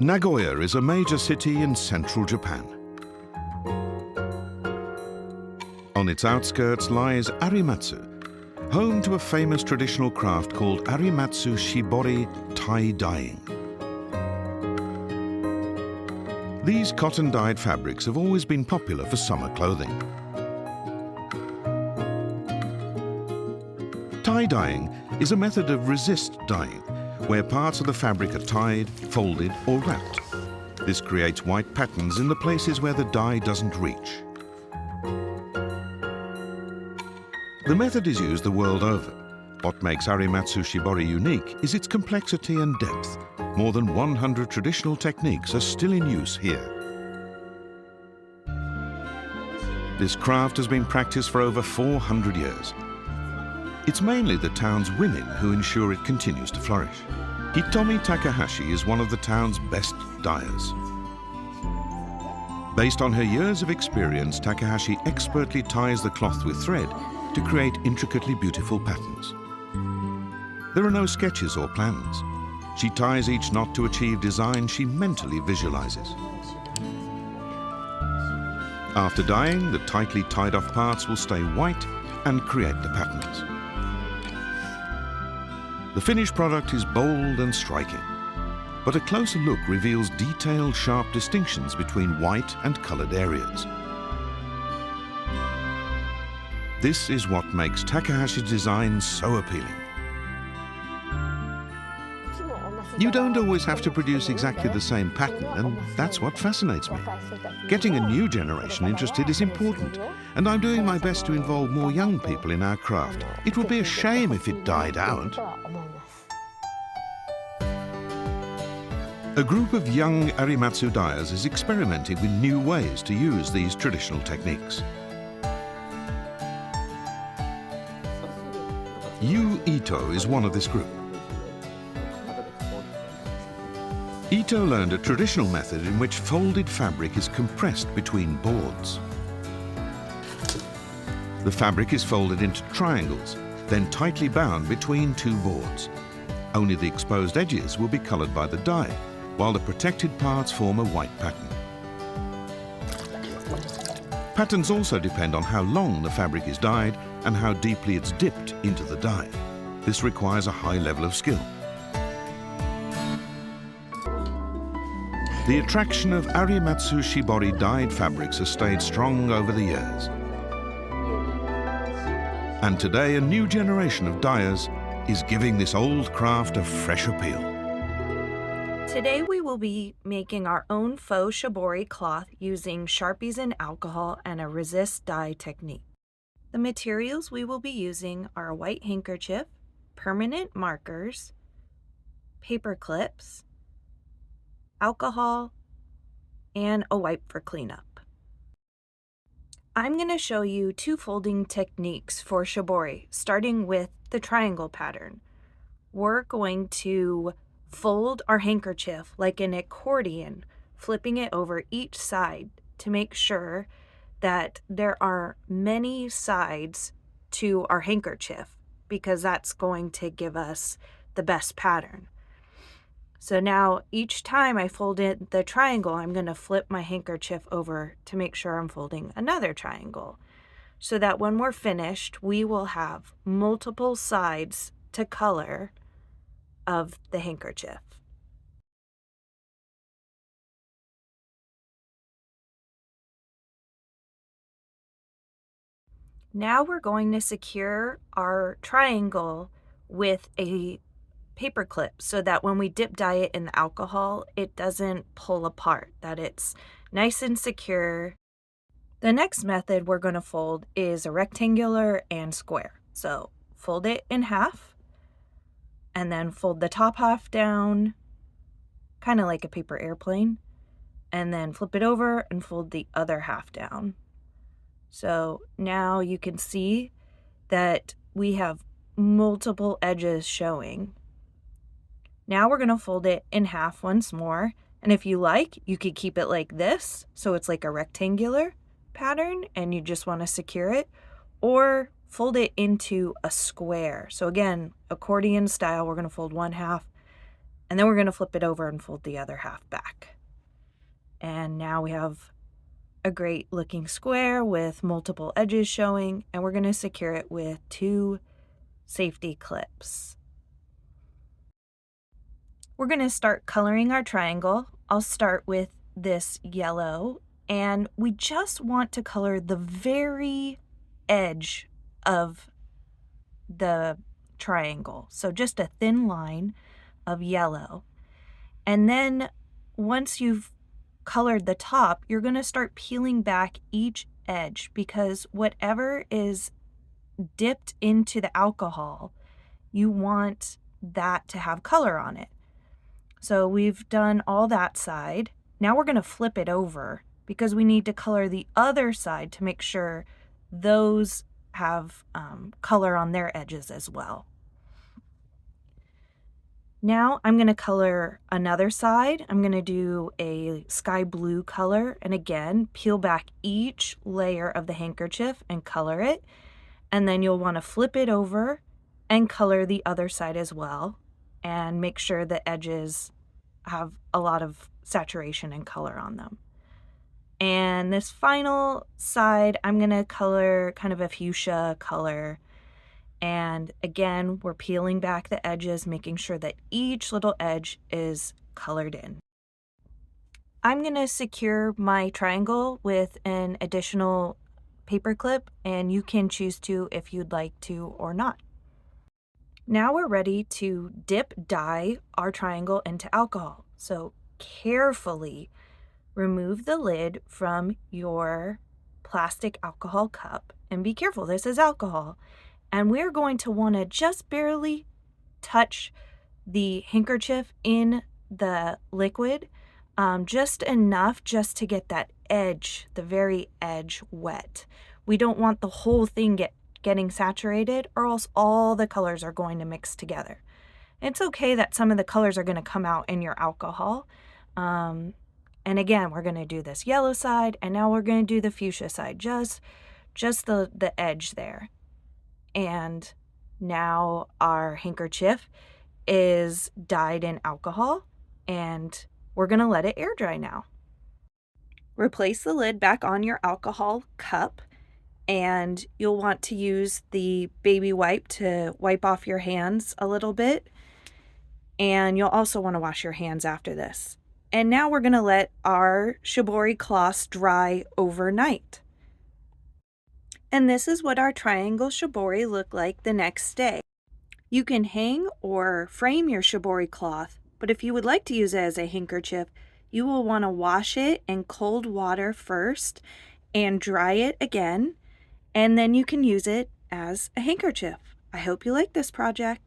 Nagoya is a major city in central Japan. On its outskirts lies Arimatsu, home to a famous traditional craft called Arimatsu Shibori tie-dyeing. These cotton-dyed fabrics have always been popular for summer clothing. Tie-dyeing is a method of resist dyeing, where parts of the fabric are tied, folded, or wrapped. This creates white patterns in the places where the dye doesn't reach. The method is used the world over. What makes Arimatsu Shibori unique is its complexity and depth. More than 100 traditional techniques are still in use here. This craft has been practiced for over 400 years. It's mainly the town's women who ensure it continues to flourish. Hitomi Takahashi is one of the town's best dyers. Based on her years of experience, Takahashi expertly ties the cloth with thread to create intricately beautiful patterns. There are no sketches or plans. She ties each knot to achieve design she mentally visualizes. After dyeing, the tightly tied off parts will stay white and create the patterns. The finished product is bold and striking, but a closer look reveals detailed, sharp distinctions between white and colored areas. This is what makes Takahashi's design so appealing. You don't always have to produce exactly the same pattern, and that's what fascinates me. Getting a new generation interested is important, and I'm doing my best to involve more young people in our craft. It would be a shame if it died out. A group of young Arimatsu dyers is experimenting with new ways to use these traditional techniques. Yu Ito is one of this group. Ito learned a traditional method in which folded fabric is compressed between boards. The fabric is folded into triangles, then tightly bound between two boards. Only the exposed edges will be colored by the dye, while the protected parts form a white pattern. Patterns also depend on how long the fabric is dyed and how deeply it's dipped into the dye. This requires a high level of skill. The attraction of Arimatsu Shibori dyed fabrics has stayed strong over the years. And today, a new generation of dyers is giving this old craft a fresh appeal. Today we will be making our own faux shibori cloth using Sharpies and alcohol and a resist dye technique. The materials we will be using are a white handkerchief, permanent markers, paper clips, alcohol, and a wipe for cleanup. I'm going to show you two folding techniques for shibori, starting with the triangle pattern. We're going to fold our handkerchief like an accordion, flipping it over each side to make sure that there are many sides to our handkerchief, because that's going to give us the best pattern. So now each time I fold in the triangle, I'm going to flip my handkerchief over to make sure I'm folding another triangle, so that when we're finished, we will have multiple sides to color of the handkerchief. Now we're going to secure our triangle with a paper clip so that when we dip dye it in the alcohol, it doesn't pull apart, that it's nice and secure. The next method we're going to fold is a rectangular and square. So fold it in half and then fold the top half down, kind of like a paper airplane, and then flip it over and fold the other half down. So now you can see that we have multiple edges showing. Now we're going to fold it in half once more, and if you like, you could keep it like this, so it's like a rectangular pattern and you just want to secure it, or fold it into a square. So again, accordion style, we're going to fold one half And then we're going to flip it over and fold the other half back. And now we have a great looking square with multiple edges showing, and we're going to secure it with 2 safety clips. We're going to start coloring our triangle. I'll start with this yellow, and we just want to color the very edge of the triangle. So just a thin line of yellow. And then once you've colored the top, you're going to start peeling back each edge, because whatever is dipped into the alcohol, you want that to have color on it. So we've done all that side. Now we're going to flip it over because we need to color the other side to make sure those have color on their edges as well. Now I'm going to color another side. I'm going to do a sky blue color, and again, peel back each layer of the handkerchief and color it. And then you'll want to flip it over and color the other side as well, and make sure the edges have a lot of saturation and color on them. And this final side, I'm going to color kind of a fuchsia color. And again, we're peeling back the edges, making sure that each little edge is colored in. I'm going to secure my triangle with an additional paper clip, and you can choose to if you'd like to or not. Now we're ready to dye our triangle into alcohol. So carefully remove the lid from your plastic alcohol cup, and be careful, this is alcohol. And we're going to want to just barely touch the handkerchief in the liquid, just enough just to get that edge, the very edge, wet. We don't want the whole thing getting saturated, or else all the colors are going to mix together. It's okay that some of the colors are going to come out in your alcohol. And again, we're going to do this yellow side, and now we're going to do the fuchsia side, just the edge there. And now our handkerchief is dyed in alcohol, and we're going to let it air dry now. Replace the lid back on your alcohol cup, and you'll want to use the baby wipe to wipe off your hands a little bit. And you'll also want to wash your hands after this. And now we're going to let our shibori cloths dry overnight. And this is what our triangle shibori look like the next day. You can hang or frame your shibori cloth, but if you would like to use it as a handkerchief, you will want to wash it in cold water first and dry it again, and then you can use it as a handkerchief. I hope you like this project.